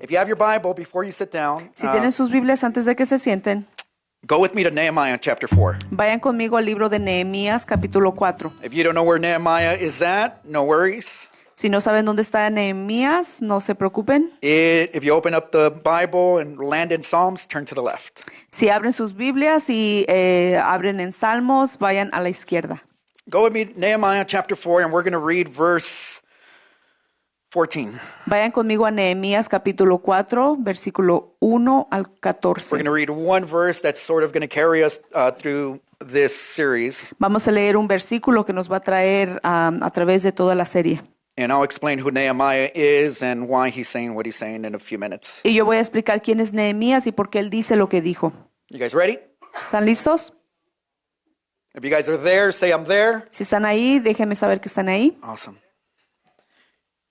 If you have your Bible before you sit down, Si tienen sus Biblias antes de que se sienten, go with me to Nehemiah chapter 4. vayan conmigo al libro de Nehemías, capítulo 4. If you don't know where Nehemiah is at, no worries. Si no saben dónde está Nehemías, no se preocupen. If you open up the Bible and land in Psalms, turn to the left. Si abren sus Biblias y abren en Salmos, vayan a la izquierda. Go with me, Nehemiah chapter 4, and we're going to read verse 14. Vayan conmigo a Nehemías, capítulo 4, versículo 1 al We're 14. going to read one verse that's sort of going to carry us through this series, Vamos a leer un versículo que nos va a traer a través de toda la serie. and I'll explain who Nehemiah is and why he's saying what he's saying in a few minutes. Y yo voy a explicar quién es Nehemías y por qué él dice lo que dijo. You guys ready? ¿Están listos? If you guys are there, say I'm there. Si están ahí, déjenme saber que están ahí. Awesome.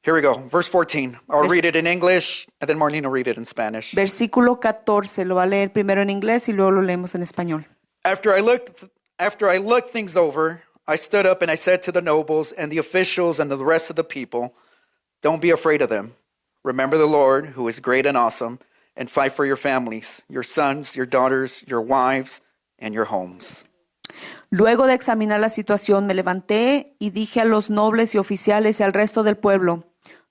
Here we go. Verse 14. I'll read it in English, and then Marlene will read it in Spanish. Versículo 14, lo va a leer primero en inglés y luego lo leemos en español. After I looked things over, I stood up and I said to the nobles and the officials and the rest of the people, don't be afraid of them. Remember the Lord, who is great and awesome, and fight for your families, your sons, your daughters, your wives, and your homes. Luego de examinar la situación, me levanté y dije a los nobles y oficiales y al resto del pueblo,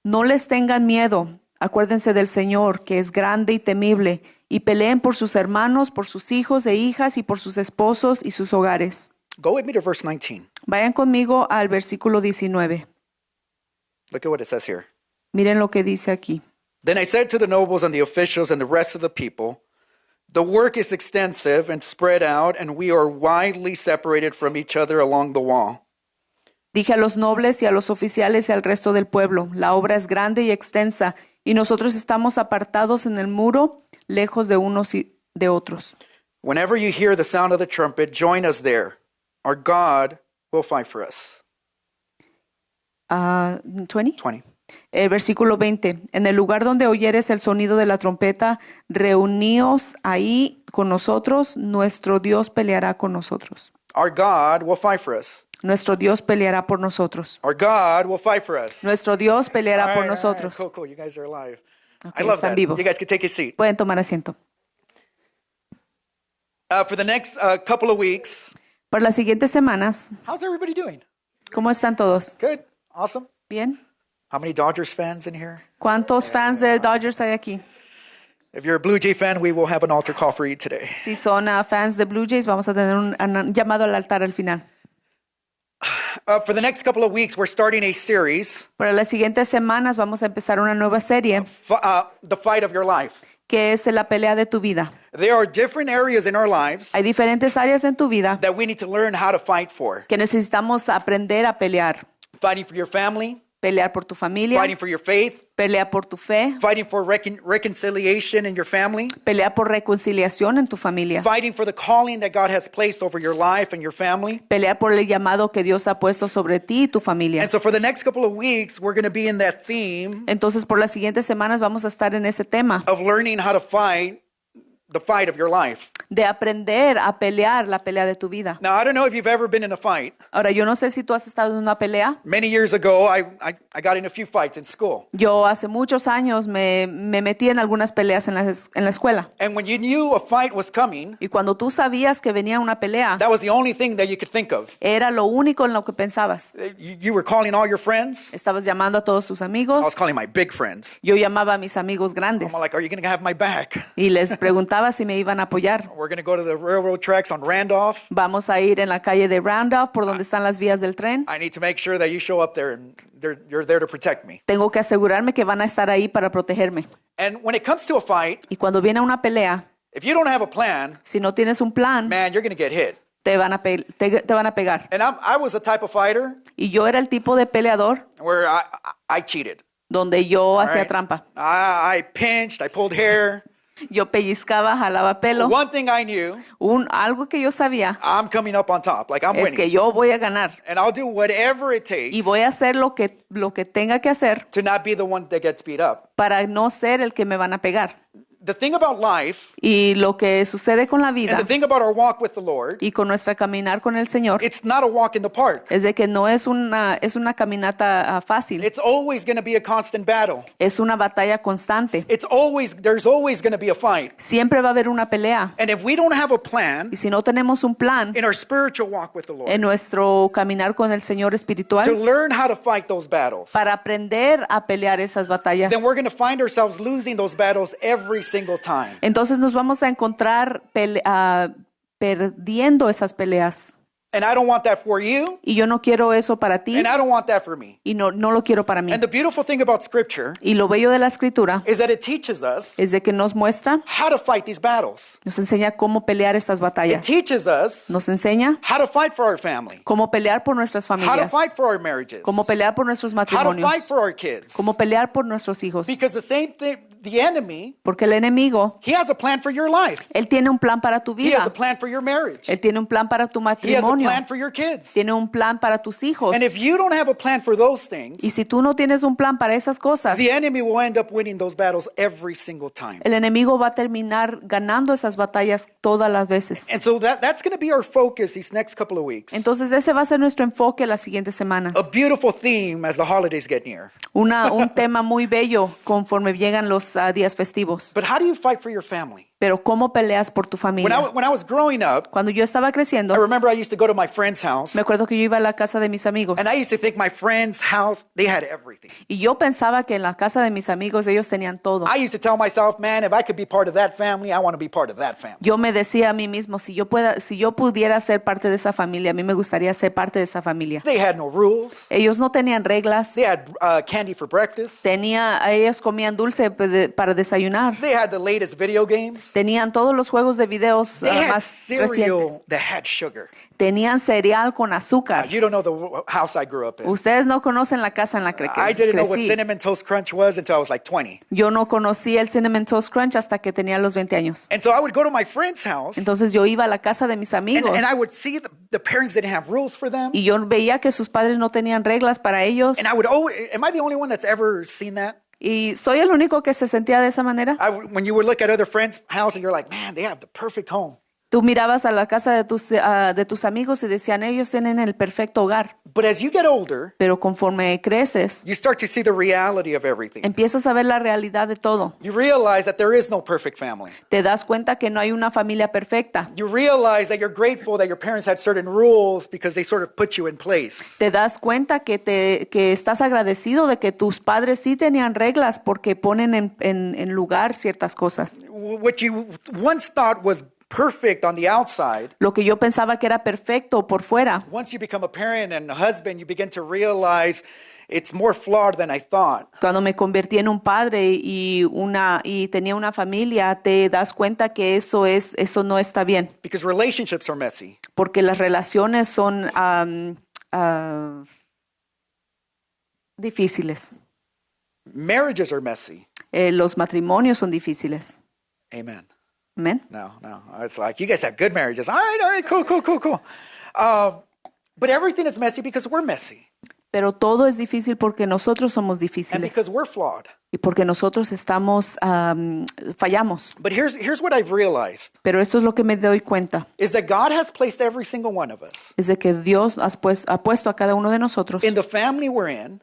no les tengan miedo, acuérdense del Señor, que es grande y temible, y peleen por sus hermanos, por sus hijos e hijas y por sus esposos y sus hogares. Go with me to verse 19. Vayan conmigo al versículo 19. Look at what it says here. Miren lo que dice aquí. Then I said to the nobles and the officials and the rest of the people, the work is extensive and spread out, and we are widely separated from each other along the wall. Dije a los nobles y a los oficiales y al resto del pueblo, la obra es grande y extensa, y nosotros estamos apartados en el muro, lejos de unos y de otros. Whenever you hear the sound of the trumpet, join us there. Our God will fight for us. 20. 20. El versículo 20. En el lugar donde oyeres el sonido de la trompeta, reuníos ahí con nosotros, nuestro Dios peleará con nosotros. Our God will fight for us. Nuestro Dios peleará por nosotros. Our God will fight for us. Nuestro Dios peleará por All right, nosotros. cool. You guys are alive. Ok, I love están that. vivos. You guys can take a seat. Pueden tomar asiento. For the next couple of weeks, Por las siguientes semanas, how's everybody doing? ¿cómo están todos? Good? Awesome? ¿Bien? How many Dodgers fans in here? ¿Cuántos fans de Dodgers hay aquí? If you're a Blue Jay fan, we will have an altar call for you today. Si son fans de Blue Jays, vamos a tener un llamado al altar al final. For the next couple of weeks, we're starting a series, Para las siguientes semanas vamos a empezar una nueva serie The Fight of Your Life. que es la pelea de tu vida. There are different areas in our lives Hay diferentes áreas en tu vida that we need to learn how to fight for. que necesitamos aprender a pelear. Fighting for your family, Pelear por tu familia, fighting for your faith, pelear por tu fe, fighting for reconciliation in your family, pelear por reconciliación en tu familia, fighting for the calling that God has placed over your life and your family. pelear por el llamado que Dios ha puesto sobre ti y tu familia. And so for the next couple of weeks, we're going to be in that theme Entonces, por las siguientes semanas vamos a estar en ese tema of learning how to fight the fight of your life. de aprender a pelear la pelea de tu vida. Now, I don't know if you've ever been in a fight. Ahora, yo no sé si tú has estado en una pelea. Many years ago, I got in a few fights in school. Yo hace muchos años me metí en algunas peleas en la escuela. And when you knew a fight was coming, Y cuando tú sabías que venía una pelea, that was the only thing that you could think of. era lo único en lo que pensabas. You were calling all your friends. Estabas llamando a todos tus I was amigos. calling my big friends. Yo llamaba a mis amigos grandes I'm like, are you going to have my back? y les preguntaba si me iban a apoyar. We're going to go to the railroad tracks on Randolph. Vamos a ir en la calle de Randolph, por donde están las vías del tren. I need to make sure that you show up there and you're there to protect me. Tengo que asegurarme que van a estar ahí para protegerme. And when it comes to a fight, Y cuando viene una pelea, if you don't have a plan, si no tienes un plan, man, you're going to get hit. te van a pegar. And I was a type of fighter Y yo era el tipo de peleador where I cheated. donde yo hacía Right. trampa. I pinched, I pulled hair. Yo pellizcaba, jalaba pelo. One thing I knew, Algo que yo sabía I'm coming up on top, like I'm es que winning. yo voy a ganar And I'll do whatever it y takes voy a hacer lo que tenga que hacer to not be the one that gets beat up. para no ser el que me van a pegar. the thing about life Y lo que sucede con la and vida the thing about our walk with the Lord, y con nuestra caminar con el Señor it's not a walk in the park. es de que no es una caminata fácil, It's always going to be a constant battle. es una batalla constante. There's always going to be a fight. Siempre va a haber una pelea. And if we don't have a plan Y si no tenemos un plan in our spiritual walk with the Lord en nuestro caminar con el Señor to espiritual learn how to fight those battles, para aprender a pelear esas batallas, then we're going to find ourselves losing those battles every single time. entonces nos vamos a encontrar perdiendo esas peleas. And I don't want that for you, Y yo no quiero eso para ti and I don't want that for me. y no lo quiero para mí. And the beautiful thing about Scripture Y lo bello de la escritura is that it teaches us es de que nos muestra, how to fight these battles. nos enseña cómo pelear estas It batallas. teaches us Nos enseña how to fight for our family, cómo pelear por nuestras how to familias, fight for our marriages, cómo pelear por nuestros how to fight matrimonios, for our kids. cómo pelear por nuestros hijos. Because the same thing, the enemy, Porque el enemigo, he has a plan for your life. él tiene un plan para tu He has a vida. plan for your marriage. Él tiene un plan para tu He has a matrimonio. plan for your kids. Tiene un plan para tus hijos. And if you don't have a plan for those things, Y si tú no tienes un plan para esas cosas, the enemy will end up winning those battles every single time. el enemigo va a terminar ganando esas batallas todas las veces. And so that's going to be our focus these next couple of weeks. Entonces ese va a ser nuestro enfoque las siguientes semanas. A beautiful theme as the holidays get near. Un tema muy bello conforme llegan los días festivos. But how do you fight for your family? Pero ¿cómo peleas por tu familia? When I was growing up, Cuando yo estaba creciendo, I remember I used to go to my friend's house, me acuerdo que yo iba a la casa de mis amigos and I used to think my friend's house, they had everything. y yo pensaba que en la casa de mis amigos ellos tenían todo. I used to tell myself, man, if I could be part of that family, I want to be part of that family. Yo me decía a mí mismo, si yo pudiera ser parte de esa familia, a mí me gustaría ser parte de esa familia. They had no rules. Ellos no tenían reglas, They had candy for breakfast. ellos comían dulce para desayunar, They had the latest video games. tenían todos los juegos de videos They had más cereal recientes, that had sugar. tenían cereal con Now, azúcar. you don't know the house I grew up in. Ustedes no conocen la casa en la que I didn't know what crecí. Cinnamon Toast Crunch was until I was like 20. Yo no conocí el Cinnamon Toast Crunch hasta que tenía los 20 años. And so I would go to my friend's house, Entonces yo iba a la casa de mis amigos and I would see the parents didn't have rules for them. y yo veía que sus padres no tenían reglas para ellos. And I would always, am I the only one that's ever seen that? Y soy el único que se sentía de esa manera. When you would look at other friends' house and you're like, man, they have the perfect home. Tú mirabas a la casa de tus amigos y decían, ellos tienen el perfecto hogar. But as you get older, Pero conforme creces, you start to see the reality of everything. empiezas a ver la realidad de todo. You realize that there is no perfect family. Te das cuenta que no hay una familia perfecta. You realize that you're grateful that your parents had certain rules because they sort of put you in place. Te das cuenta que estás agradecido de que tus padres sí tenían reglas porque ponen en lugar ciertas cosas. What you once thought was perfect on the outside, Lo que yo pensaba que era perfecto por fuera, once you become a parent and a husband, you begin to realize it's more flawed than I thought. cuando me convertí en un padre y tenía una familia, te das cuenta que eso no está bien, Because relationships are messy. porque las relaciones son difíciles. Marriages are messy. Los matrimonios son difíciles. Amen. Amén. No. It's like, you guys have good marriages. All right, cool. But everything is messy because we're messy Pero todo es difícil porque nosotros somos and difíciles because we're flawed. y porque nosotros fallamos. But here's what I've realized Pero esto es lo que me doy cuenta, is that God has placed every single one of us es de que Dios ha puesto a cada uno de nosotros in the family we're in,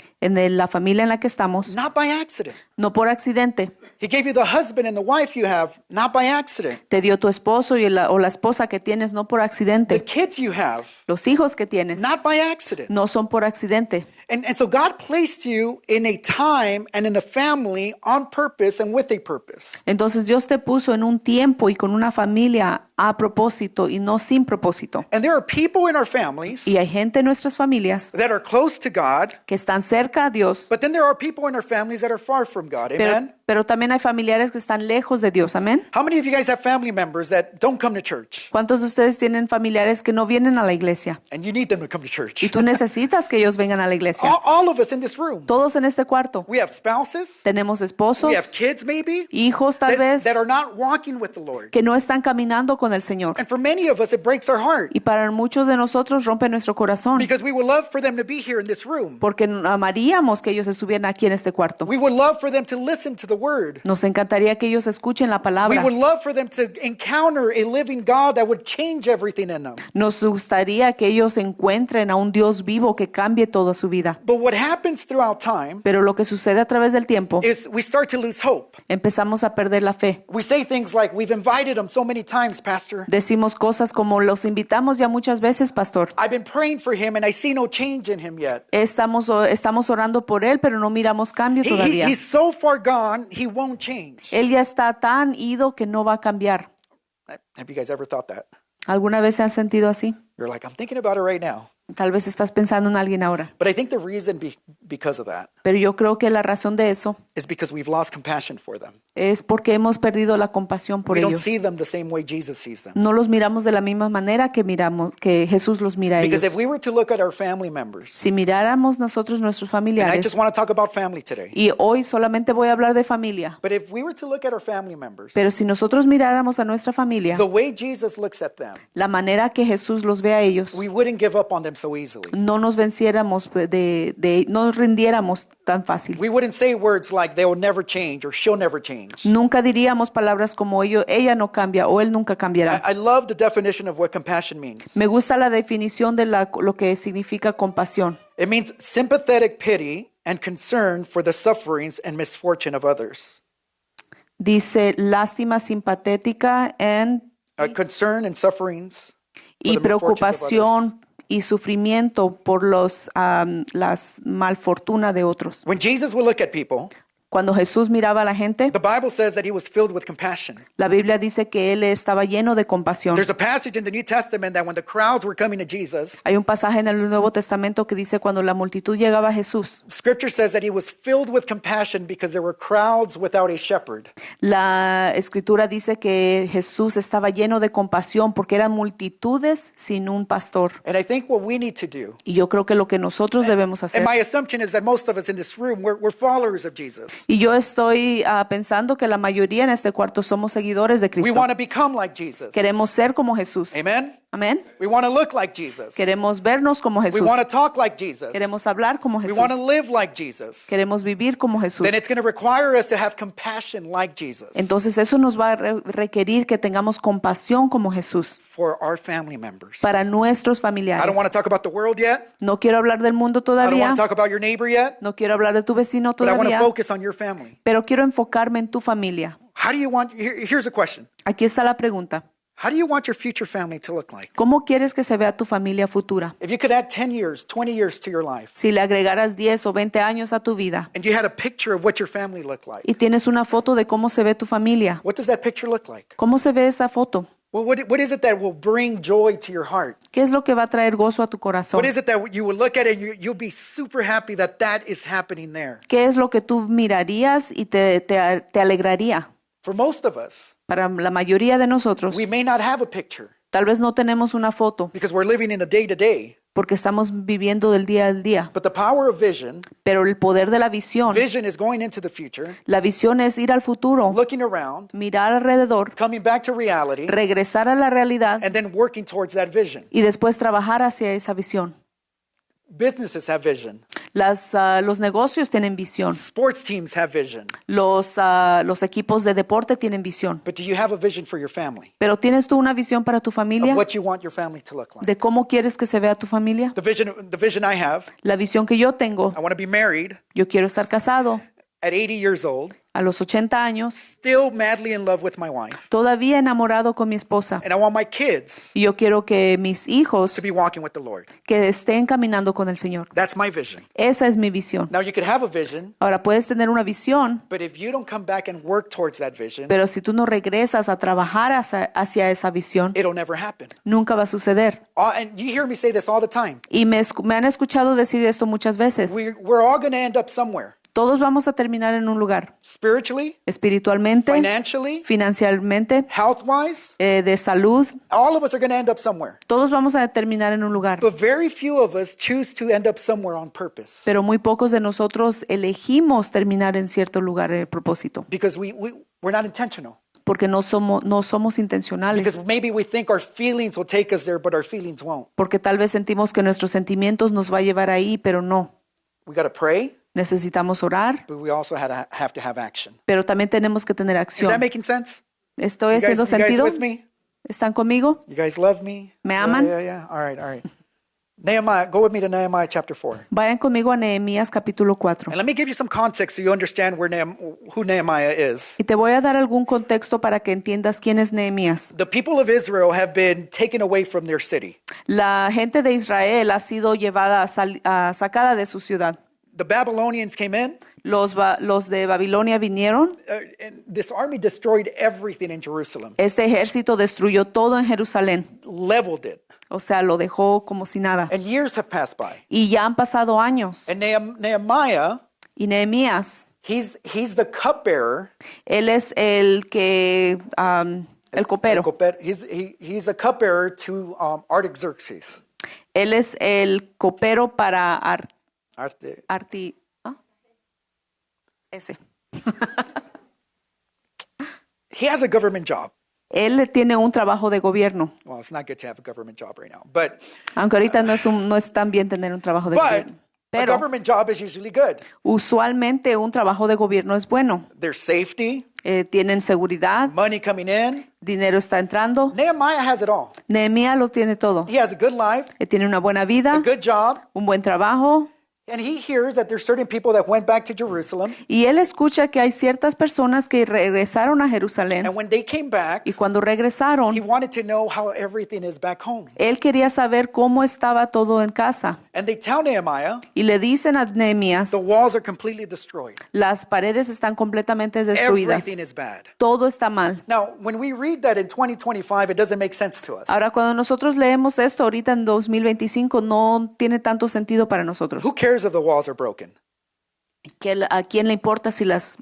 la familia en la que estamos, not by accident. no por accidente. He gave you the husband and the wife you have, not by accident. Te dio tu esposo o la esposa que tienes, no por The accidente. kids you have, Los hijos que tienes not by accident. no son por accidente. And so God placed you in a time and in a family on purpose and with a purpose. Entonces Dios te puso en un tiempo y con una familia a propósito y no sin propósito. And there are people in our families Y hay gente en nuestras familias that are close to God, que están cerca a Dios, but then there are people in our families that are far from God. Amen? pero también hay familiares que están lejos de Dios. Amén. How many of you guys have family members that don't come to church ¿Cuántos de ustedes tienen familiares que no vienen a la iglesia? and you need them to come to church? Y tú necesitas que ellos vengan a la iglesia. All of us in this room. Todos en este cuarto. We have spouses, Tenemos esposos, we have kids maybe, hijos tal vez, that are not walking with the Lord. que no están caminando con con el Señor. And for many of us, it breaks our heart Y para muchos de nosotros rompe nuestro corazón, because we would love for them to be here in this room. porque amaríamos que ellos estuvieran aquí en este cuarto. We would love for them to listen to the word. Nos encantaría que ellos escuchen la We palabra. would love for them to encounter a living God that would change everything in them. Nos gustaría que ellos encuentren a un Dios vivo que cambie toda su vida. But what happens throughout time Pero lo que sucede a través del tiempo, is we start to lose hope. empezamos a perder la fe. We say things like, we've invited them so many times, Pastor. Decimos cosas como los invitamos ya muchas veces, pastor. I've been praying for him and I see no change in him yet. Estamos orando por él, pero no miramos cambio todavía. He's so far gone, he won't change. Él ya está tan ido que no va a cambiar. Have you guys ever thought that? ¿Alguna vez se han sentido así? You're like, I'm thinking about it right now. Tal vez estás pensando en alguien ahora. But I think the reason because of that Pero yo creo que la razón de eso is because we've lost compassion for them. es porque hemos perdido la compasión por We don't ellos. see them the same way Jesus sees them. No los miramos de la misma manera que Jesús los mira a Because ellos. if we were to look at our family members, Si miráramos nosotros nuestros and I familiares, just want to talk about family today, y hoy solamente voy a hablar de familia, but if we were to look at our family members, pero si nosotros miráramos a nuestra familia, the way Jesus looks at them, la manera que Jesús los ve a ellos, we wouldn't give up on them so easily. no nos venciéramos, no nos rindiéramos tan fácil. We wouldn't say words like they will never change or she'll never change. Nunca diríamos palabras como ella no cambia o él nunca cambiará. I love the definition of what compassion means. Me gusta la definición de lo que significa compasión. It means sympathetic pity and concern for the sufferings and misfortune of others. Dice lástima simpatética Concern and sufferings for y the misfortunes of others. preocupación y sufrimiento por las malfortuna de otros. When Jesus would look at people, Cuando Jesús miraba a la gente, the Bible says that he was filled with compassion. la Biblia dice que él estaba lleno de compasión. There's a passage in the New Testament that when the crowds were coming to Jesus, Hay un pasaje en el Nuevo Testamento que dice cuando la multitud llegaba a Jesús, Scripture says that he was filled with compassion because there were crowds without a shepherd. la Escritura dice que Jesús estaba lleno de compasión porque eran multitudes sin un pastor. And I think what we need to do, Y yo creo que lo que nosotros debemos hacer, and my assumption is that most of us in this room, we're followers of Jesus. y yo estoy pensando que la mayoría en este cuarto somos seguidores de We Cristo. want to become like Jesus. Queremos ser como Jesús. Amen? Amén. We want to look like Jesus. Queremos vernos como We Jesús. want to talk like Jesus. Queremos hablar como We Jesús. want to live like Jesus. Queremos vivir como Jesús. Then it's going to require us to have compassion like Jesus Entonces eso nos va a requerir que tengamos compasión como Jesús for our family members. para nuestros I familiares. don't want to talk about the world yet. No quiero hablar del mundo I don't todavía. want to talk about your neighbor yet. No quiero hablar de tu vecino But I want to todavía. focus on your family. Pero quiero enfocarme en tu familia. How do you want, here's a question. Aquí está la pregunta. How do you want your future family to look like? ¿Cómo quieres que se vea tu familia futura? If you could add 10 years, 20 years to your life, Si le agregaras 10 o 20 años a tu vida and you had a picture of what your family looked like, y tienes una foto de cómo se ve tu familia, what does that picture look like? ¿cómo se ve esa foto? Well, what is it that will bring joy to your heart? ¿Qué es lo que va a traer gozo a tu corazón? What is it that you will look at it and you'll be super happy that that is happening there? ¿Qué es lo que tú mirarías y te alegraría? For most of us, Para la mayoría de nosotros, we may not have a picture tal vez no tenemos una foto because we're living in the day to day. porque estamos viviendo del día al día, But the power of vision pero el poder de la visión, is going into the future, la visión es ir al futuro, looking around, mirar alrededor, coming back to reality, regresar a la realidad and then working towards that vision. y después trabajar hacia esa visión. Businesses have vision. Los negocios tienen visión, Sports teams have vision. los equipos de deporte tienen visión, But do you have a vision for your family? pero ¿tienes tú una visión para tu Of familia? what you want your family to look like? ¿De cómo quieres que se vea tu familia? The vision I have, La visión que yo tengo, I want to be married yo quiero estar casado at 80 years old, a los 80 años, still madly in love with my wife. todavía enamorado con mi esposa. And I want my kids Y yo quiero que mis hijos to be walking with the Lord. que estén caminando con el Señor. That's my vision. Esa es mi visión. Now you could have a vision, Ahora puedes tener una visión, but if you don't come back and work towards that vision, pero si tú no regresas a trabajar hacia esa visión, it'll never happen. nunca va a suceder. And you hear me say this all the time. Y me han escuchado decir esto muchas veces. We're all going to end up somewhere. Todos vamos a terminar en un lugar, Spiritually, espiritualmente, financially, financieramente, health-wise, de salud. all of us are going to end up somewhere. Todos vamos a terminar en un lugar, But very few of us choose to end up somewhere on purpose. pero muy pocos de nosotros elegimos terminar en cierto lugar a propósito, Because we're not intentional. porque no somos intencionales, Because maybe we think our feelings will take us there, but our feelings won't. porque tal vez sentimos que nuestros sentimientos nos va a llevar ahí, pero no. We got to pray, Necesitamos orar, but we also have to have action. pero también tenemos que tener Is that acción. making sense? ¿Estoy You guys, haciendo you guys sentido? with me? ¿Están conmigo? You guys love me? ¿Me Yeah, aman? Yeah. All right. Nehemiah, go with me to Nehemiah chapter 4. Vayan conmigo a Nehemías capítulo 4. And let me give you some context so you understand who Nehemiah is. Y te voy a dar algún contexto para que entiendas quién es Nehemías. The people of Israel have been taken away from their city. La gente de Israel ha sido llevada, sacada de su ciudad. The Babylonians came in, Los de Babilonia vinieron. and this army destroyed everything in Jerusalem, Este ejército destruyó todo en Jerusalén. leveled it, O sea, lo dejó como si nada. and years have passed by. Y ya han pasado años. And Nehemiah, Y Nehemías, he's the cupbearer. él es el que, el copero. He's a cupbearer to Artaxerxes. Él es el copero para ese. He has a government job. Él tiene un trabajo de gobierno. Well, it's not good to have a government job right now, but Aunque ahorita no es tan bien tener un trabajo de gobierno. a Pero government job is usually good. usualmente un trabajo de gobierno es bueno. There's safety, Tienen seguridad, money coming in. dinero está entrando. Nehemiah has it all. Nehemías lo tiene todo. He has a good life, Tiene una buena a vida, good job, un buen trabajo. and he hears that there's certain people that went back to Jerusalem, Y él escucha que hay ciertas personas que regresaron a Jerusalén. and when they came back, Y cuando he regresaron, wanted to know how everything is back home. él quería saber cómo estaba todo en casa. And they tell Nehemiah, Y le dicen a Nehemías, the walls are completely destroyed. las paredes están completamente destruidas. Everything is bad. Todo está mal. Now, when we read that in 2025, it doesn't make sense to us. Ahora, cuando nosotros leemos esto ahorita en 2025, no tiene tanto sentido para nosotros. Who cares if the walls are broken? ¿A quién le importa si las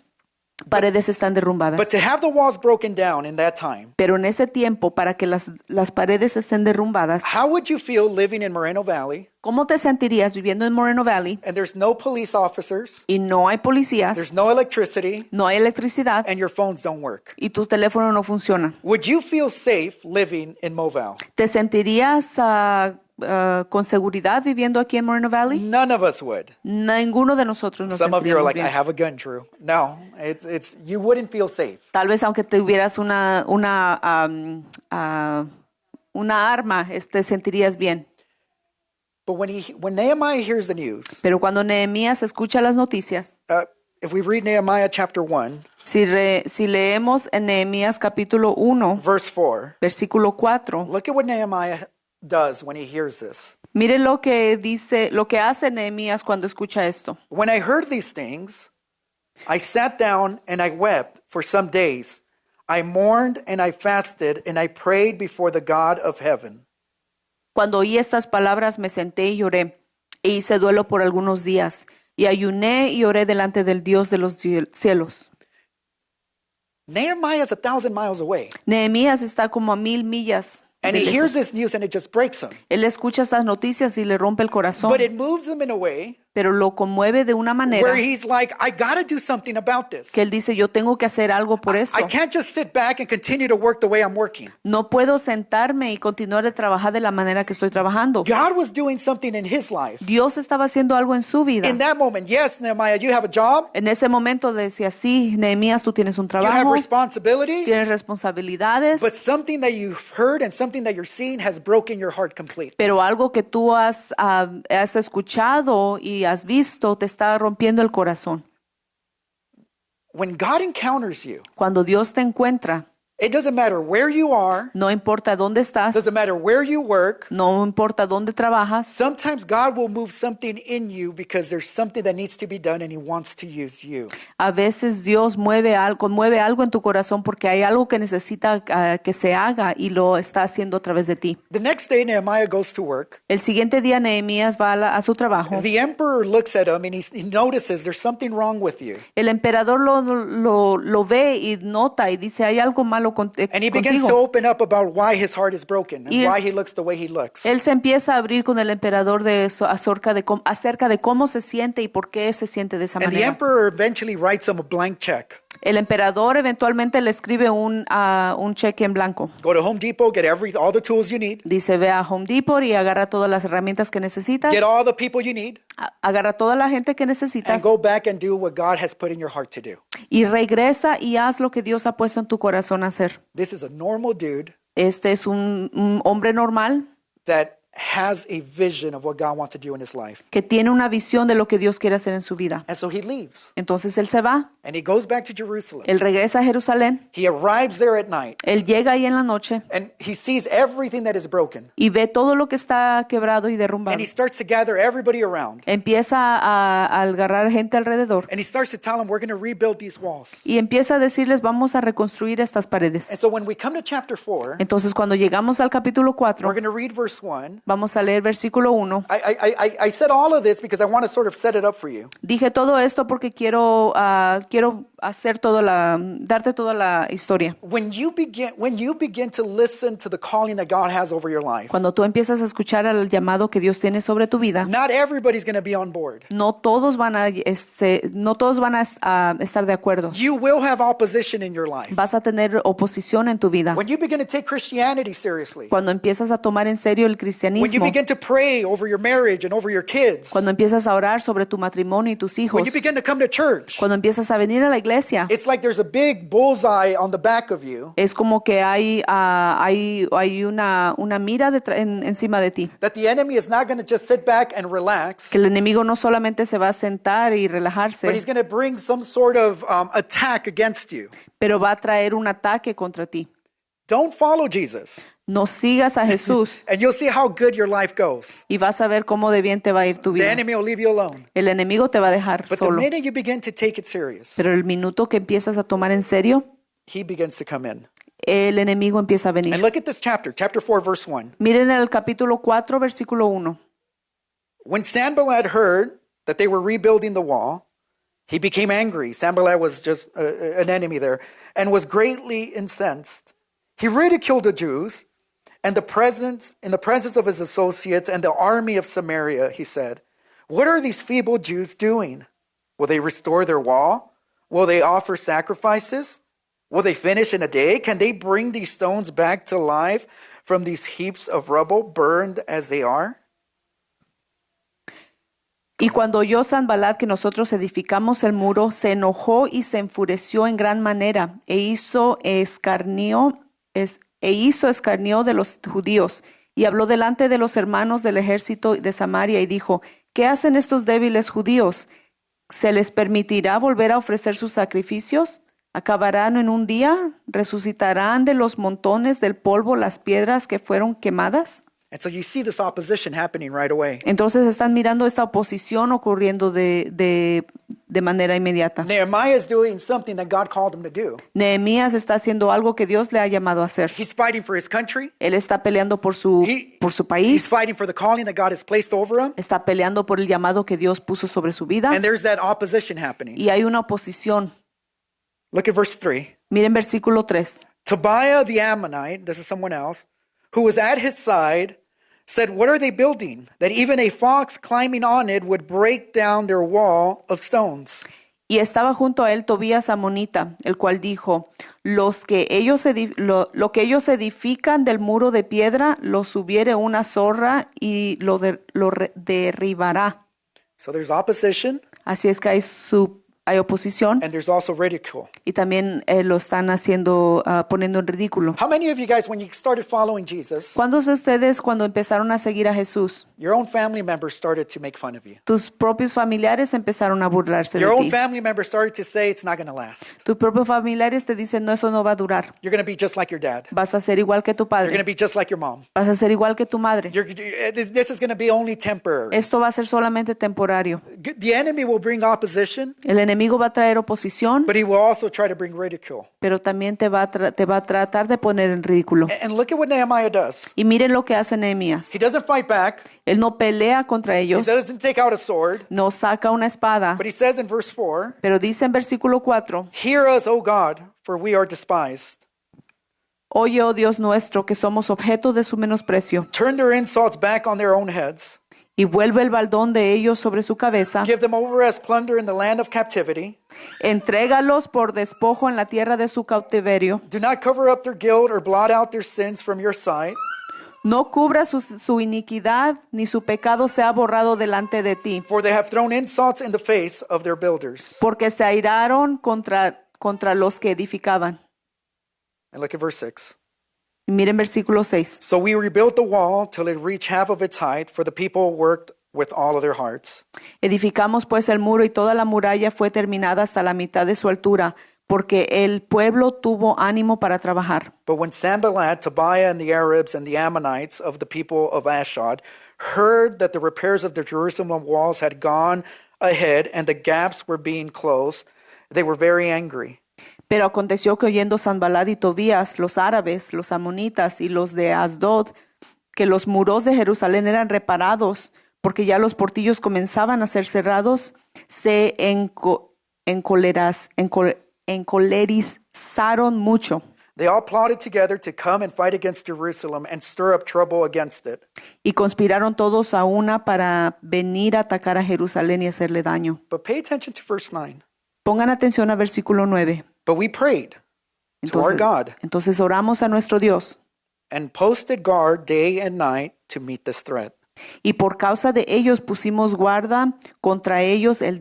paredes están But derrumbadas? to have the walls broken down in that time, Pero en ese tiempo, para que las paredes estén derrumbadas, how would you feel living in Moreno Valley ¿cómo te sentirías viviendo en Moreno Valley and there's no police officers, y no hay there's policías, no electricity, no hay electricidad and your phones don't work? y tu teléfono no funciona? Would you feel safe living in Moval? ¿Te sentirías con seguridad viviendo aquí en Moreno Valley? None of us would. Ninguno de nosotros nos Some of you are sentiríamos like, I bien. have a gun, Drew. No, it's you wouldn't feel safe. Tal vez aunque tuvieras una arma, te sentirías bien. But when Nehemiah hears the news, Pero cuando Nehemías escucha las noticias, if we read Nehemiah chapter 1, si leemos en Nehemías capítulo 1, verse 4, versículo 4, look at what Nehemiah does when he hears this. mire lo que hace Nehemías cuando escucha esto. When I heard these things, I sat down and I wept for some days. I mourned and I fasted and I prayed before the God of heaven. Cuando oí estas palabras me senté y lloré, e hice duelo por algunos días, y ayuné y oré delante del Dios de los cielos. Nehemiah is 1,000 miles away. Nehemías está como a 1000 millas. And de he lejos. hears this news and it just breaks him. Él escucha estas noticias y le rompe el corazón, But it moves him in a way pero lo conmueve de una manera where he's like, I got to do something about this. que él dice, yo tengo que hacer algo por esto. I can't just sit back and continue to work the way I'm working. No puedo sentarme y continuar de trabajar de la manera que estoy trabajando. God was doing something in his life. Dios estaba haciendo algo en su vida. In that moment, yes, Nehemiah, you have a job, En ese momento decía, sí, Nehemías, tú tienes un you have trabajo, responsibilities, tienes responsabilidades, but something that you've heard and something that you're seeing has broken your heart completely. pero algo que tú has escuchado y has visto te está rompiendo el corazón. When God encounters you, Cuando Dios te encuentra, it doesn't matter where you are, no importa dónde estás, doesn't matter where you work. no importa dónde trabajas, Sometimes God will move something in you because there's something that needs to be done and he wants to use you. a veces Dios mueve algo en tu corazón porque hay algo que necesita que se haga y lo está haciendo a través de ti. The next day, Nehemiah goes to work. El siguiente día Nehemías va a su trabajo. The emperor looks at him and he notices there's something wrong with you. El emperador lo ve y nota y dice, hay algo malo And he begins to contigo. open up about why his heart is broken and Y why él- he looks the way he looks. Él se empieza a abrir con el emperador de eso, acerca de cómo se siente y por qué se siente de esa And the manera. emperor eventually writes him a blank check. El emperador eventualmente le escribe un cheque en blanco. Go to Home Depot, get all the tools you need, Dice, ve a Home Depot y agarra todas las herramientas que necesitas. get all the people you need, Agarra toda la gente que and necesitas go back and do what God has put in your heart to do. y regresa y haz lo que Dios ha puesto en tu corazón a hacer. This is a normal dude Este es un hombre normal that has a vision of what God wants to do in his life. que tiene una visión de lo que Dios quiere hacer en su vida. And so he leaves, Entonces él se va, and he goes back to Jerusalem. él regresa a Jerusalén, He arrives there at night, él llega ahí en la noche and he sees everything that is broken. y ve todo lo que está quebrado y derrumbado. And he starts to gather everybody around. Empieza a agarrar gente alrededor And he starts to tell them, we're going to rebuild these walls. y empieza a decirles, vamos a reconstruir estas paredes. And so when we come to chapter 4, Entonces cuando llegamos al capítulo we're 4, going to read verse 1. vamos a leer versículo 1. I said all of this because I want to sort of set it up for you. Dije todo esto porque quiero hacer darte toda la historia. When you begin to listen to the calling that God has over your life, Cuando tú empiezas a escuchar al llamado que Dios tiene sobre tu vida, not everybody's going to be on board. no todos van a estar de acuerdo. You will have opposition in your life. Vas a tener oposición en tu vida. When you begin to take Christianity seriously, Cuando empiezas a tomar en serio el when you cristianismo, begin to pray over your marriage and over your kids, cuando empiezas a orar sobre tu matrimonio y tus hijos, when you begin to come to church, cuando empiezas a venir a la iglesia, it's like there's a big bullseye on the back of you es como que hay una mira encima de ti. that the enemy is not going to just sit back and relax, Que el enemigo no solamente se va a sentar y but relajarse, he's going to bring some sort of attack against you. pero va a traer un ataque contra ti. Don't follow Jesus, No sigas a Jesús and you'll see how good your life goes. y vas a ver cómo de bien te va a ir tu The vida. enemy will leave you alone. El enemigo te va a dejar But the solo. minute you begin to take it serious, Pero el minuto que empiezas a tomar en serio, he begins to come in. el enemigo empieza a And venir. look at this chapter 4, verse 1. Miren el capítulo 4, versículo 1. When Sanballat heard that they were rebuilding the wall, he became angry. Sanballat was just an enemy there, and was greatly incensed. He ridiculed the Jews and in the presence of his associates and the army of Samaria, he said, "What are these feeble Jews doing? Will they restore their wall? Will they offer sacrifices? Will they finish in a day? Can they bring these stones back to life from these heaps of rubble burned as they are?" Y cuando oyó Sanballat que nosotros edificamos el muro, se enojó y se enfureció en gran manera e hizo escarnio de los judíos y habló delante de los hermanos del ejército de Samaria y dijo: ¿Qué hacen estos débiles judíos? ¿Se les permitirá volver a ofrecer sus sacrificios? ¿Acabarán en un día? ¿Resucitarán de los montones del polvo las piedras que fueron quemadas? And so you see this opposition happening right away. Entonces están mirando esta oposición ocurriendo de manera inmediata. Nehemiah is doing something that God called him to do. Nehemías está haciendo algo que Dios le ha llamado a hacer. He's fighting for his country. Él está peleando por su He's país, fighting for the calling that God has placed over him. está peleando por el llamado que Dios puso sobre su vida And there's that opposition happening. y hay una oposición. Look at verse 3. Miren versículo 3. Tobiah the Ammonite, this is someone else, who was at his side, said, "What are they building? That even a fox climbing on it would break down their wall of stones." Y estaba junto a él Tobías amonita, el cual dijo: lo que ellos edifican del muro de piedra, lo subiere una zorra y lo derribará. So there's opposition Así es que hay oposición and there's also ridicule. y también lo están poniendo en ridículo. How many of you guys, when you started following Jesus, ¿Cuántos de ustedes cuando empezaron a seguir a Jesús, your own family members started to make fun of you? tus propios familiares empezaron a burlarse Your de own ti? family members started to say it's not going to last. Tus propios familiares te dicen: no, eso no va a durar. You're going to be just like your dad. Vas a ser igual que tu You're going to padre. be just like your mom. Vas a ser igual que tu madre. This is going to be only temporary. Esto va a ser solamente temporario. The enemy will bring opposition, El enemigo va a traer oposición, but he will also try to bring ridicule. pero también te va a tratar de poner en ridículo. And look at what Nehemiah does. Y miren lo que hace Nehemías. He doesn't fight back. Él no pelea contra He ellos, doesn't take out a sword. no saca una espada, But he says in verse 4, pero dice en versículo 4: "Hear us, O God, for we are despised. Oye, oh Dios nuestro, que somos objeto de su menosprecio, Turn their insults back on their own heads. y vuelve el baldón de ellos sobre su cabeza, Give them over as plunder in the land of captivity. Entrégalos por despojo en la tierra de su cautiverio. Do not cover up their guilt or blot out their sins from your sight. No cubra su iniquidad, ni su pecado sea borrado delante de ti. For they have thrown insults in the face of their builders. Porque se airaron contra los que edificaban. And look at verse 6. Y miren versículo 6. So we rebuilt the wall till it reached half of its height, for the people worked with all of their hearts. Edificamos pues el muro y toda la muralla fue terminada hasta la mitad de su altura, porque el pueblo tuvo ánimo para trabajar. But when Sanballat, Tobiah, and the Arabs and the Ammonites of the people of Ashdod heard that the repairs of the Jerusalem walls had gone ahead and the gaps were being closed, they were very angry. Pero aconteció que oyendo Sanballat y Tobías, los árabes, los amonitas y los de Asdod, que los muros de Jerusalén eran reparados, porque ya los portillos comenzaban a ser cerrados, se encolerizaron mucho. They all plotted together to come and fight against Jerusalem and stir up trouble against it. Y conspiraron todos a una para venir a atacar a Jerusalén y hacerle daño. But pay attention to verse 9. Pongan atención a versículo 9. But we prayed to our God Entonces oramos a nuestro Dios, and posted guard day and night to meet this threat. y por causa de ellos pusimos guarda contra ellos de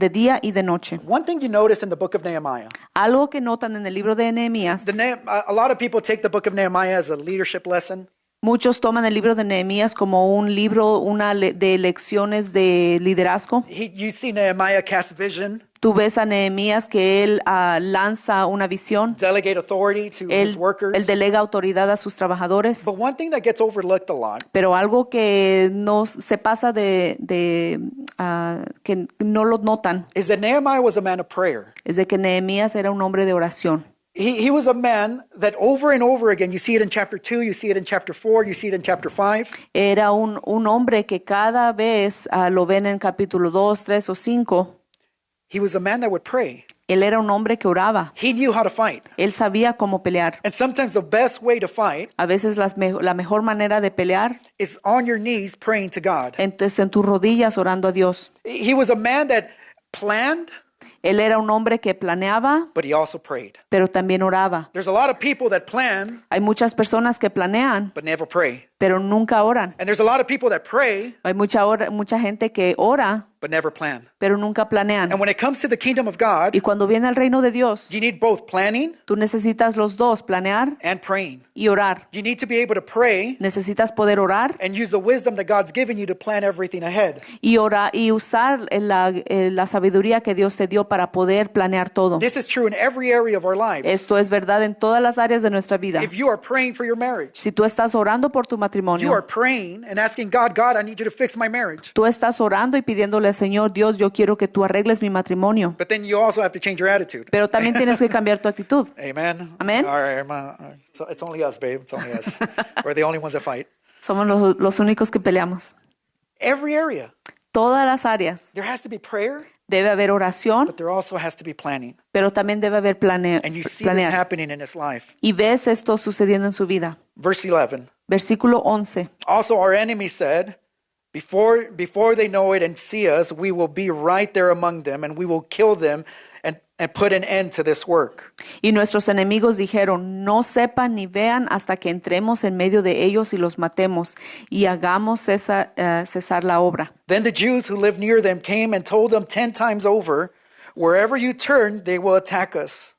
día y de noche. One thing you notice in the book of Nehemiah, Algo que notan en el libro de Nehemías, a lot of people take the book of Nehemiah as a leadership lesson. muchos toman el libro de Nehemías como un libro de lecciones de liderazgo. You see Nehemiah cast vision, Tú ves a Nehemías que él lanza una visión, delegate authority to his él workers. delega autoridad a sus trabajadores. But one thing that gets overlooked a lot Pero algo que no se pasa que no lo notan is that Nehemiah was a man of prayer. es de que Nehemías era un hombre de oración. He was a man that over and over again, you see it in chapter 2, you see it in chapter 4, you see it in chapter 5. Era un hombre que cada vez lo ven en capítulo 2, 3 o 5. He was a man that would pray. Él era un hombre que oraba. He knew how to fight. Él sabía cómo pelear. And sometimes the best way to fight A veces la mejor manera de pelear is on your knees praying to God. entonces en tus rodillas orando a Dios. He was a man that planned, Él era un hombre que planeaba, but he also prayed. pero también oraba. There's a lot of people that plan, Hay muchas personas que planean, but never pray. pero nunca oran. And there's a lot of people that pray, Hay mucha gente que ora, but never plan. pero nunca planean. And when it comes to the kingdom of God, Y cuando viene el reino de Dios, you need both planning tú necesitas los dos, planear and praying. y orar. You need to be able to pray Necesitas poder orar and use the wisdom that God's given you to plan everything ahead. y usar la sabiduría que Dios te dio para poder planear todo. This is true in every area of our lives. Esto es verdad en todas las áreas de nuestra vida. If you are praying for your marriage, Si tú estás orando por tu you are matrimonio, praying and asking God, God, I need you to fix my marriage. tú estás orando y pidiéndole al Señor, Dios, yo quiero que tú arregles mi matrimonio. But then you also have to change your attitude. Pero también tienes que cambiar tu actitud. Amen. Amen. All right, Irma. It's only us, babe. It's only us. We're the only ones that fight. Somos los únicos que peleamos. Every area. Todas las áreas. There has to be prayer, Debe haber oración, but there also has to be planning. pero también debe haber And you see this planear. happening in his life. Y ves esto sucediendo en su vida. Verse 11. Versículo 11. Also, our enemy said, before they know it and see us, we will be right there among them, and we will kill them and put an end to this work. Y nuestros enemigos dijeron, no sepan ni vean hasta que entremos en medio de ellos y los matemos y hagamos cesar la obra. Then the Jews who lived near them came and told them 10 times over, wherever you turn, they will attack us.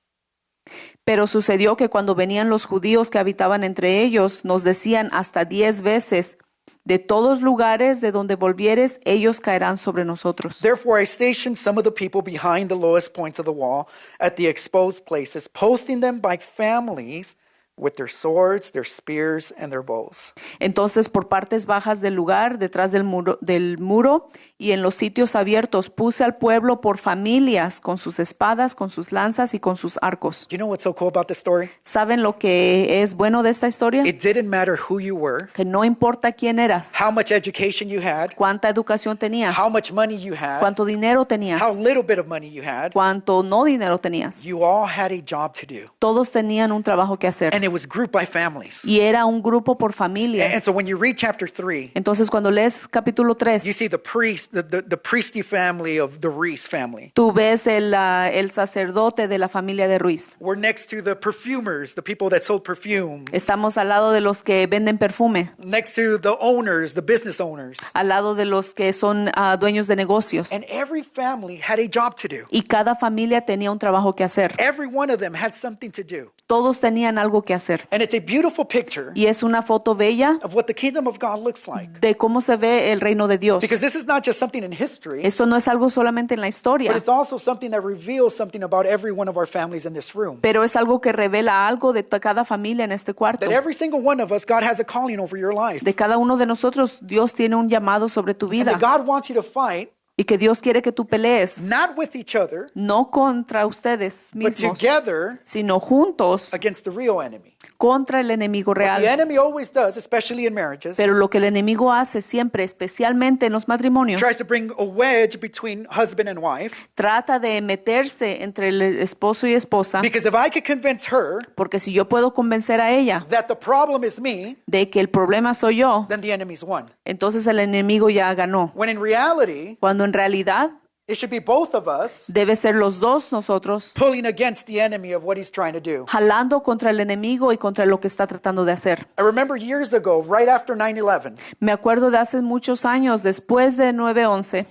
Pero sucedió que cuando venían los judíos que habitaban entre ellos, nos decían hasta 10 veces, de todos lugares de donde volvieres, ellos caerán sobre nosotros. Therefore, I stationed some of the people behind the lowest points of the wall at the exposed places, posting them by families with their swords, their spears, and their bows. Entonces, por partes bajas del lugar, detrás del muro y en los sitios abiertos, puse al pueblo por familias, con sus espadas, con sus lanzas y con sus arcos. You know what's so cool about this story? ¿Saben lo que es bueno de esta historia? It didn't matter who you were, Que no importa quién eras, how much education you had, cuánta educación tenías, how much money you had, cuánto dinero tenías, how little bit of money you had, cuánto no dinero tenías. you all had a job to do. Todos tenían un trabajo que hacer. And it was grouped by families. y era un grupo por And familias. so when you read chapter 3, Entonces cuando lees capítulo you 3, see the priest, the priesty family of the Reese family. tú ves el sacerdote de la familia de Ruiz. We're next to the perfumers, the people that sold perfume. Estamos al lado de los que venden perfume, Next to the owners, the business owners. al lado de los que son dueños de negocios. And every family had a job to do. Y cada familia tenía un trabajo que hacer. Every one of them had something to do. Todos tenían algo que hacer. And it's a beautiful picture Y es una foto bella of what the kingdom of God looks like. de cómo se ve el reino de Dios. Because this is not just something in history, Esto no es algo solamente en la historia, but it's also something that reveals something about every one of our families in this room. pero es algo que revela algo de cada familia en este cuarto. That every single one of us, God has a calling over your life. De cada uno de nosotros, Dios tiene un llamado sobre tu And vida that God wants you to fight, y que Dios quiere que tú pelees, not with each other, no contra ustedes but mismos, together sino juntos against the real enemy. contra el enemigo What the real. enemy always does, especially in marriages, Pero lo que el enemigo hace siempre, especialmente en los matrimonios, tries to bring a wedge between husband and wife. trata de meterse entre el esposo y esposa, Because if I could convince her porque si yo puedo convencer a ella that the problem is me, de que el problema soy yo, then the enemy's won. entonces el enemigo ya ganó. When in reality, Cuando en realidad it should be both of us debe ser los dos nosotros pulling against the enemy of what he's trying to do. jalando contra el enemigo y contra lo que está tratando de hacer. I remember years ago, right after 9/11, Me acuerdo de hace muchos años, después de 9/11,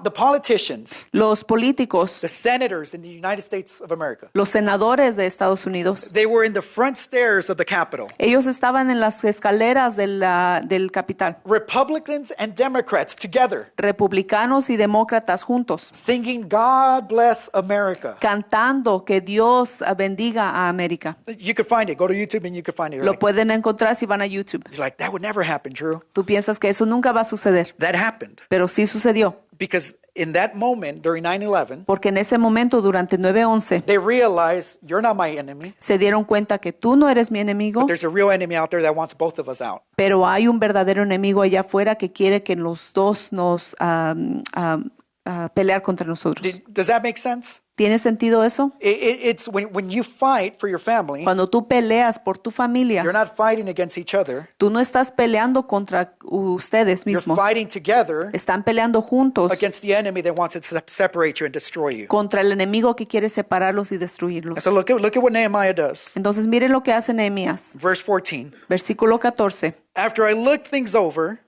the politicians, los políticos, the senators in the United States of America, los senadores de Estados Unidos, they were in the front stairs of the Capitol. ellos estaban en las escaleras del Capital, Republicans and Democrats together, republicanos y demócratas juntos, singing "God Bless America." cantando que Dios bendiga a América. You could find it. Go to YouTube and you could find it. You're Lo like, pueden encontrar si van a YouTube. that would never happen, Drew. Tú piensas que eso nunca va a suceder, That happened pero sí sucedió. because in that moment during 9/11, Porque en ese momento, durante 9/11, they realized you're not my enemy. se dieron cuenta que tú no eres mi enemigo, There's a real enemy out there that wants both of us out. pero hay un verdadero enemigo allá afuera que quiere que los dos nos pelear contra nosotros. Does that make sense? ¿Tiene sentido eso? It's when you fight for your family, Cuando tú peleas por tu you're familia, not fighting against each other. tú no estás peleando contra ustedes You're mismos. fighting together Están peleando juntos against the enemy that wants to separate you and destroy you. contra el enemigo que quiere separarlos y And destruirlos. so look at what Nehemiah does. Entonces miren lo que hace Nehemías. Verse 14. Versículo 14. After I looked things over,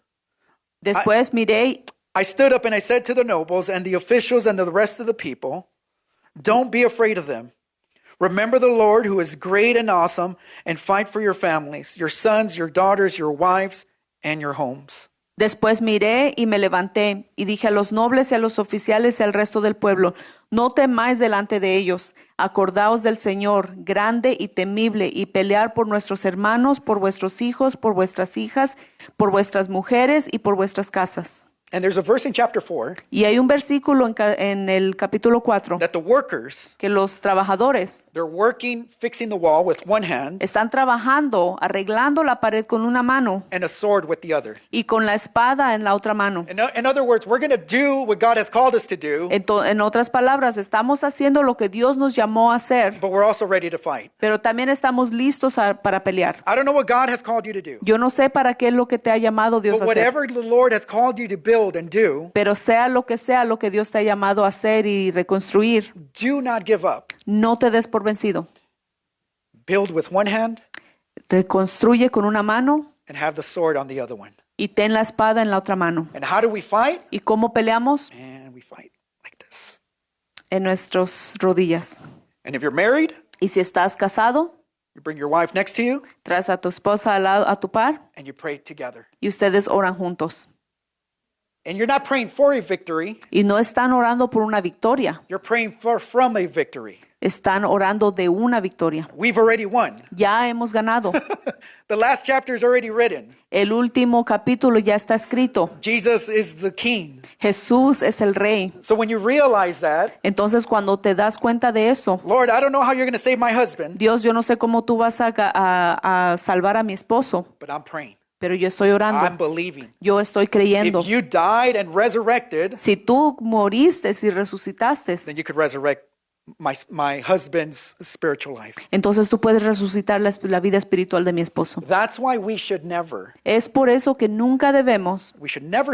Después miré I stood up and I said to the nobles and the officials and the rest of the people, don't be afraid of them. Remember the Lord who is great and awesome, and fight for your families, your sons, your daughters, your wives, and your homes. Después miré y me levanté y dije a los nobles y a los oficiales y al resto del pueblo, no temáis delante de ellos, acordaos del Señor, grande y temible, y pelear por nuestros hermanos, por vuestros hijos, por vuestras hijas, por vuestras mujeres y por vuestras casas. And there's a verse in chapter 4 Y hay un versículo en el capítulo 4 that the workers, que los trabajadores they're working, fixing the wall with one hand están trabajando, arreglando la pared con una mano and a sword with the other. y con la espada en la otra mano. In other words, we're going to do what God has called us to do, En otras palabras, estamos haciendo lo que Dios nos llamó a hacer, but we're also ready to fight. pero también estamos listos para pelear. I don't know what God has called you to do, Yo no sé para qué es lo que te ha llamado Dios but a hacer, whatever the Lord has called you to build and do, pero sea lo que Dios te ha llamado a hacer y reconstruir, do not give up. no te des por vencido. Build with one hand Reconstruye con una mano and have the sword on the other one. y ten la espada en la otra mano. And how do we fight? ¿Y cómo peleamos? And we fight like this. En nuestras rodillas. And if you're married, Y si estás casado, you bring your wife next to you traes a tu esposa al lado, a tu par, and you pray together. y ustedes oran juntos. And you're not praying for a victory, Y no están orando por una victoria, you're praying from a victory. están orando de una victoria. We've already won. Ya hemos ganado. The last chapter is already written. El último capítulo ya está escrito. Jesus is the king. Jesús es el rey. So when you realize that, Entonces, cuando te das cuenta de eso, Lord, I don't know how you're going to save my husband, Dios, yo no sé cómo tú vas a salvar a mi esposo, but I'm praying. pero yo estoy I'm orando. believing. Yo estoy creyendo. If you died and resurrected, Si tú moriste y resucitaste, then you could resurrect my husband's spiritual life. Entonces tú puedes resucitar la vida espiritual de mi esposo. That's why we should never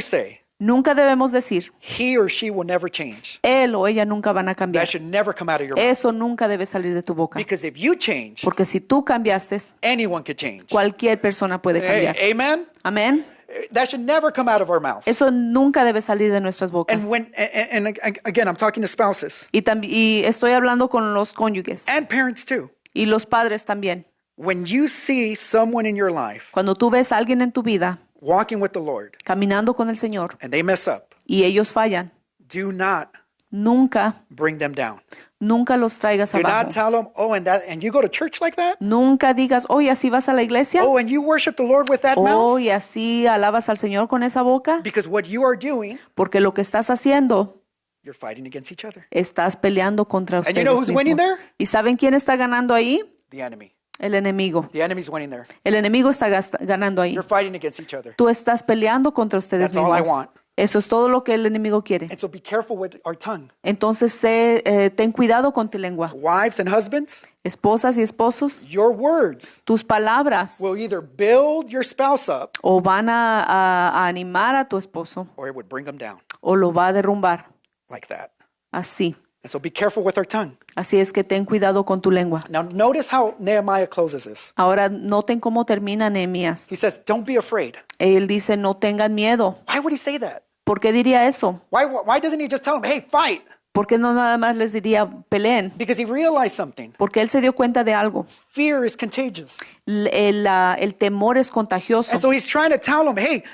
say, Nunca debemos decir, he or she will never change. él o ella nunca van a That cambiar. should never come out of your mouth. Eso nunca debe salir de tu boca. Because if you change, Porque si tú cambiaste, anyone could change. cualquier persona puede cambiar. Amen? Amén. That should never come out of our mouths. Eso nunca debe salir de nuestras bocas. And again, I'm talking to spouses Y estoy hablando con los cónyuges and parents too. y los padres también. When you see someone in your life Cuando tú ves a alguien en tu vida walking with the Lord caminando con el Señor and they mess up, y ellos fallan, do not nunca bring them down. los traigas Do abajo. not tell them, oh, and you go to church like that? Nunca digas, oye, así vas a la iglesia. Oh, and you worship the Lord with that mouth? Oye, así alabas al Señor con esa boca. Because what you are doing, Porque lo que estás haciendo, you're fighting against each other. estás peleando contra And you ustedes know who's winning mismos. there? ¿Y saben quién está ganando ahí? The enemy. El enemigo. The enemy's winning there. El enemigo está ganando ahí. You're fighting against each other. Tú estás peleando contra ustedes That's all I mismos. want. Eso es todo lo que el enemigo quiere. And so be careful with our tongue. Entonces, ten cuidado con tu lengua. Wives and husbands, Esposas y esposos, your words tus palabras will either build your spouse up o van a animar a tu esposo or it would bring them down o lo va a derrumbar. like that. Así. And so be careful with our tongue. Así es que ten cuidado con tu lengua. Now notice how Nehemiah closes this. Ahora noten cómo termina Nehemías. He says, don't be afraid. Él dice, no tengan miedo. Why would he say that? ¿Por qué diría eso? Why doesn't he just tell them, hey, fight? ¿Por qué no nada más les diría peleen? Because he realized something. Porque él se dio cuenta de algo. Fear is contagious. El temor es contagioso. And so he's trying to tell them, hey,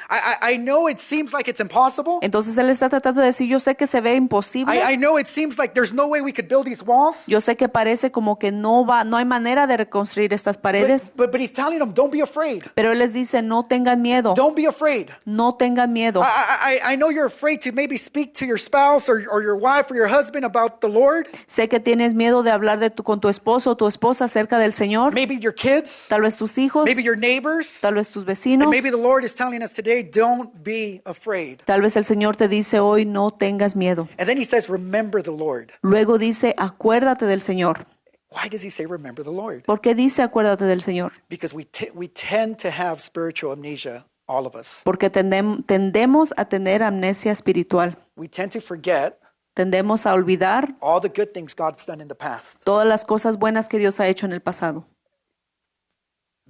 I know it seems like it's impossible. Entonces él está tratando de decir, yo sé que se ve imposible. I know it seems like there's no way we could build these walls. Yo sé que parece como que no hay manera de reconstruir estas paredes. But he's telling them, don't be afraid. Pero él les dice, no tengan miedo. Don't be afraid. No tengan miedo. I know you're afraid to maybe speak to your spouse or your wife or your husband about the Lord. Sé que tienes miedo de hablar con tu esposo o tu esposa acerca del Señor. Maybe your kids. Tal vez tus hijos. Maybe your neighbors. Tal vez tus vecinos. And maybe the Lord is telling us today, don't be afraid. Tal vez el Señor te dice hoy, no tengas miedo. And then he says, remember the Lord. Luego dice, acuérdate del Señor. Why does he say remember the Lord? ¿Por qué dice acuérdate del Señor? Because we tend to have spiritual amnesia, all of us. Porque tendemos a tener amnesia espiritual. We tend to forget Tendemos a olvidar all the good things God's done in the past. todas las cosas buenas que Dios ha hecho en el pasado.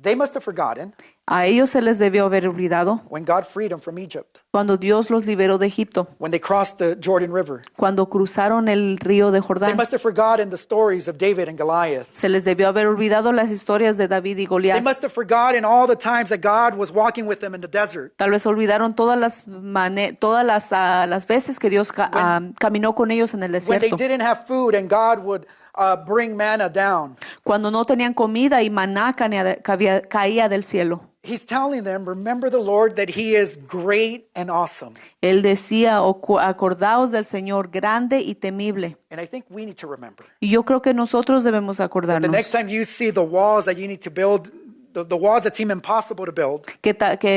They must have forgotten A ellos se les debió haber olvidado when God freed them from Egypt, cuando Dios los liberó de Egipto, when they crossed the Jordan River. cuando cruzaron el río de They Jordán. must have forgotten the stories of David and Goliath. Se les debió haber olvidado las historias de David y They Goliat. must have forgotten all the times that God was walking with them in the desert. Tal vez olvidaron todas las veces que Dios caminó con ellos en el When they desierto. didn't have food and God would bring manna down. Cuando no tenían comida y maná caía del cielo. He's telling them, remember the Lord, that he is great and awesome. Él decía, acordaos del Señor grande y temible. And I think we need to remember. Y yo creo que nosotros debemos The acordarnos next time you see the walls that you need to build, the walls that seem impossible to build, que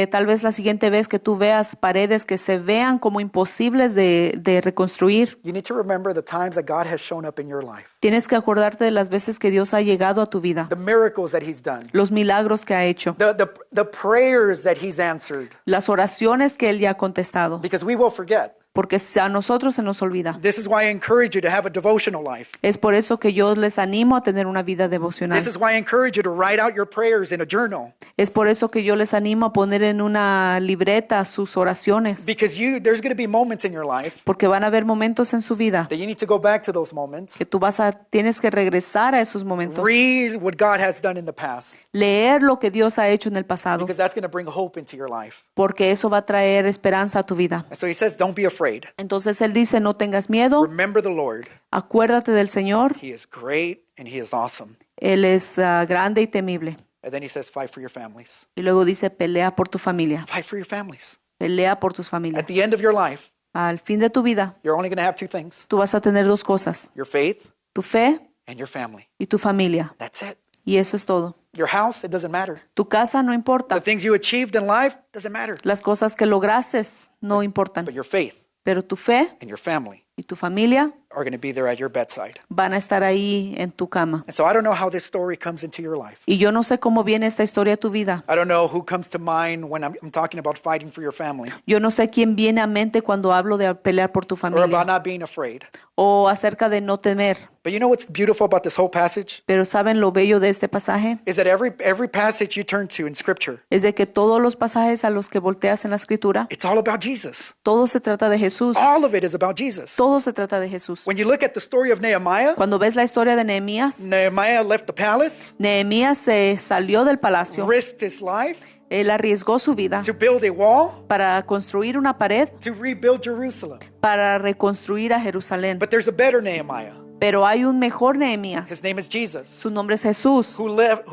tal vez la siguiente vez que tú veas paredes que se vean como imposibles de reconstruir, you need to remember the times that God has shown up in your life, tienes que acordarte de las veces que Dios ha llegado a tu vida, the miracles that he's done, los milagros que ha hecho, the prayers that he's answered, las oraciones que Él ya ha contestado, because we will forget. porque a nosotros se nos olvida. This is why I encourage you to have a devotional life. Es por eso que yo les animo a tener una vida devocional. This is why I encourage you to write out your prayers in a journal, Es por eso que yo les animo a poner en una libreta sus oraciones, because there's going to be moments in your life porque van a haber momentos en su vida that you need to go back to those moments, que tú tienes que regresar a esos momentos, read what God has done in the past, leer lo que Dios ha hecho en el pasado, because that's going to bring hope into your life. porque eso va a traer esperanza a tu vida. And so he says, don't be afraid. Entonces Él dice, no tengas miedo, Remember the Lord. acuérdate del Señor, He is great and he is awesome. Él es grande y temible. And then he says, fight for your families. Y luego dice, pelea por tu familia, Fight for your families. pelea por tus familias. At the end of your life, Al fin de tu vida, you're only going to have two things: tú vas a tener dos cosas, your faith tu fe and your family. y tu familia. That's it. Y eso es todo. Your house, it doesn't matter. Tu casa no The importa. things you achieved in life doesn't matter. Las cosas que lograste no importan. But your faith Pero tu fe and your family y tu familia are going to be there at your bedside. van a estar ahí en tu cama. And so I don't know how this story comes into your life. Y yo no sé cómo viene esta historia a tu vida. I don't know who comes to mind when I'm talking about fighting for your family Yo no sé quién viene a mente cuando hablo de pelear por tu or about familia not being afraid. o acerca de no temer. But you know what's beautiful about this whole passage? Pero ¿saben lo bello de este pasaje? Is that every passage you turn to in Scripture, Es de que todos los pasajes a los que volteas en la escritura, it's all about Jesus. todo se trata de Jesús. All of it is about Jesus. Todo se trata de Jesús. When you look at the story of Nehemiah, Cuando ves la historia de Nehemías, Nehemiah left the palace, Nehemías se salió del palacio, risked his life él arriesgó su vida to build a wall, para construir una pared, to rebuild Jerusalem. para reconstruir a Jerusalén. But there's a better Nehemiah. Pero hay un mejor Nehemías, His name is Jesus, su nombre es Jesús, who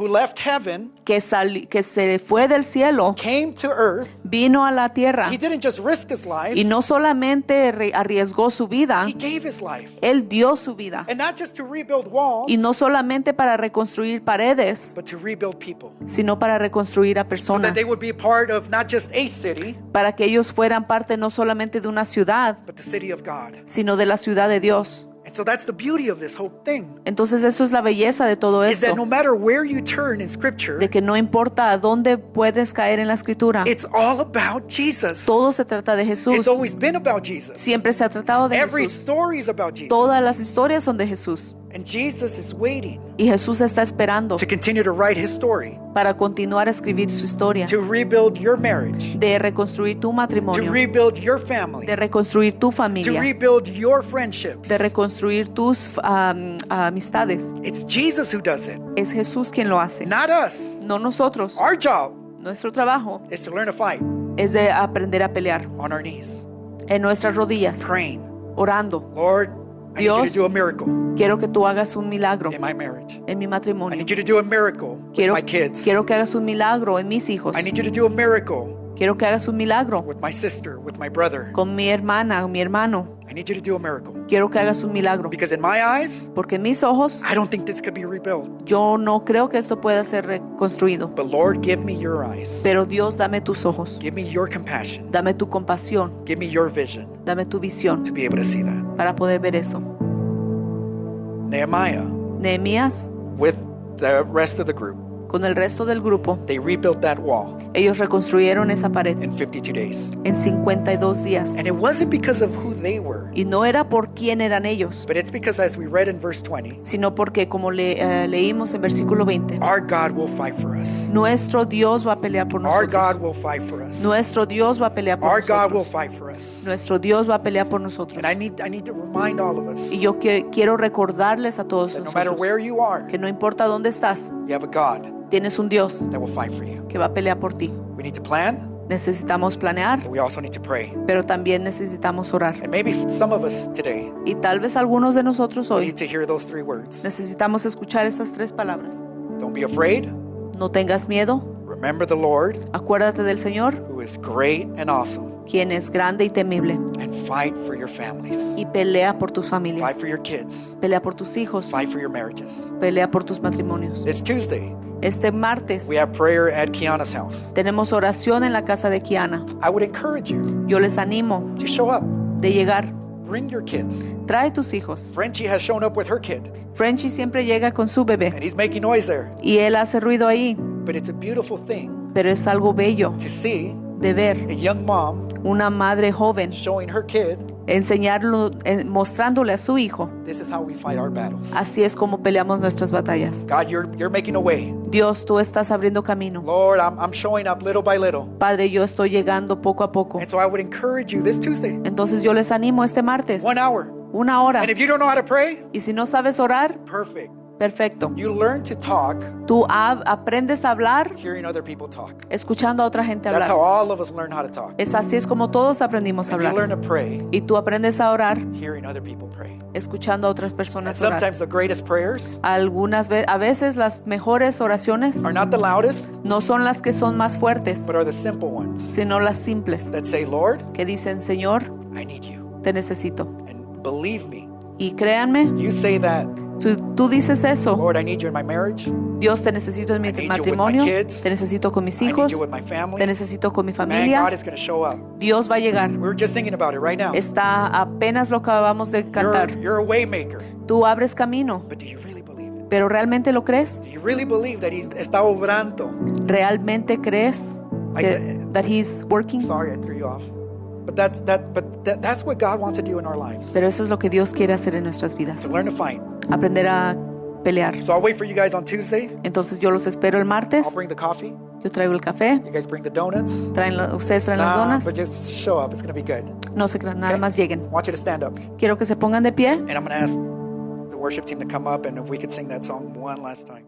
left heaven, que se fue del cielo, came to earth. vino a la tierra He didn't just risk his life, y no solamente arriesgó su vida, he gave his life. él dio su vida. And not just to rebuild walls, Y no solamente para reconstruir paredes, but to rebuild people. sino para reconstruir a So personas, that they would be part of not just a city, para que ellos fueran parte no solamente de una ciudad, but the city of God. sino de la ciudad de Dios. And so that's the beauty of this whole thing. Entonces eso es la belleza de todo Is that esto, no matter where you turn in Scripture, de que no importa a dónde puedes caer en la escritura, it's all about Jesus. todo se trata de Jesús. It's always been about Jesus. Siempre se ha tratado de Every Jesús. story is about Jesus. Todas las historias son de Jesús. And Jesus is waiting Y Jesús está esperando to continue to write his story, para continuar a escribir su historia, to rebuild your marriage, de reconstruir tu to matrimonio, rebuild your family, de reconstruir tu to familia, rebuild your friendships. de reconstruir tus amistades. It's Jesus who does it, Es Jesús quien lo hace, not us. no nosotros. Our job Nuestro trabajo is to learn to fight es de aprender a pelear on our knees, en nuestras rodillas, praying, orando. Lord, I need you Dios, to do a miracle quiero que tú hagas un milagro in my marriage. en mi I matrimonio. need you to do a miracle with Quiero, my kids. quiero que hagas un milagro en mis hijos. I need you to do a miracle Quiero que hagas un milagro with my sister, with my brother. con mi hermana, mi hermano. I need you to do a miracle. Quiero que hagas un milagro. Because in my eyes, Porque en mis ojos, I don't think this could be rebuilt. yo no creo que esto pueda ser reconstruido. But Lord, give me your eyes. Pero Dios, dame tus ojos. Give me your compassion. Dame tu compasión. Give me your vision Dame tu visión to be able to see that. para poder ver eso. Nehemiah, Nehemías, with the rest of the group, con el resto del grupo, they rebuilt that wall ellos reconstruyeron esa pared in 52 days. en 52 días. And it wasn't because of who they were, Y no era por quién eran ellos, but it's because, as we read in verse 20, sino porque, como leímos en versículo 20, our God will fight for us. nuestro Dios va a pelear por Our God nosotros. will fight for us. Nuestro Dios va a pelear por Our God will nosotros. fight for us. Nuestro Dios va a pelear por nosotros. And I need to remind all of us Y yo quiero recordarles a todos that no matter nosotros where you are, que no importa dónde estás, you have a God tienes un Dios that will fight for you. que va a pelear por ti. We need to plan, Necesitamos planear, but we also need to pray. pero también necesitamos orar. And maybe some of us today Y tal vez algunos de nosotros need hoy to hear those three words. necesitamos escuchar estas 3 palabras. Don't be afraid. No tengas miedo, Remember the Lord, acuérdate del Señor, who is great and awesome, quien es grande y temible, and fight for your families. y pelea por tus Fight familias, for your kids. pelea por tus hijos, Fight for your marriages. pelea por tus matrimonios. This Tuesday, Este martes we have prayer at Kiana's house. tenemos oración en la casa de Kiana. I would encourage you Yo les animo to show up. de llegar. Bring your kids. Trae tus hijos. Frenchie has shown up with her kid, Frenchy siempre llega con su bebé and he's making noise there. y él hace ruido ahí, But it's a beautiful thing pero es algo bello to see de ver a young mom una madre joven showing her kid, enseñarlo, mostrándole a su hijo. this is how we fight our battles. Así es como peleamos nuestras batallas. God, you're making a way. Dios, tú estás abriendo camino. Lord, I'm showing up little by little. Padre, yo estoy llegando poco a poco. And so I would encourage you this Tuesday, Entonces yo les animo este martes, 1 hour. 1 hora. And if you don't know how to pray, Y si no sabes orar, perfect. perfecto. You learn to talk Tú aprendes a hablar hearing other people talk. escuchando a otra gente That's how hablar. all of us learn how to talk. Así es como todos aprendimos a And you hablar. learn to pray Y tú aprendes a orar hearing other people pray. escuchando a otras And personas orar. sometimes the greatest prayers A veces las mejores oraciones are not the loudest, no son las que son más fuertes, but are the simple ones sino las simples, that say, Lord, que dicen, Señor, I need you. te necesito. And believe me, Y créanme, you say that Tú dices eso. Lord, I need you in my marriage. Dios, te necesito en mi I need you with matrimonio, my kids. te necesito con mis I need hijos, you with my family. te necesito con mi Man, familia. God is going to show up. Dios va a llegar. We were just singing about it right now. Está apenas lo acabamos de cantar. You're a way maker. Tú abres camino, But do you really believe it? pero ¿realmente lo crees? Do you really believe that He está obrando? ¿Realmente crees that He's working? Sorry, I threw you off. But that's what God wants to do in our lives. Pero eso es lo que Dios quiere hacer en nuestras vidas. To learn to fight. Aprender a pelear. So I'll wait for you guys on Tuesday. Entonces yo los espero el martes. I'll bring the coffee. Yo traigo el café. You guys bring the donuts. Ustedes traen las donas. But just show up. It's going to be good. No se crean, nada Okay? más lleguen. I want you to stand up. Quiero que se pongan de pie. And I'm going to ask the worship team to come up and if we could sing that song one last time.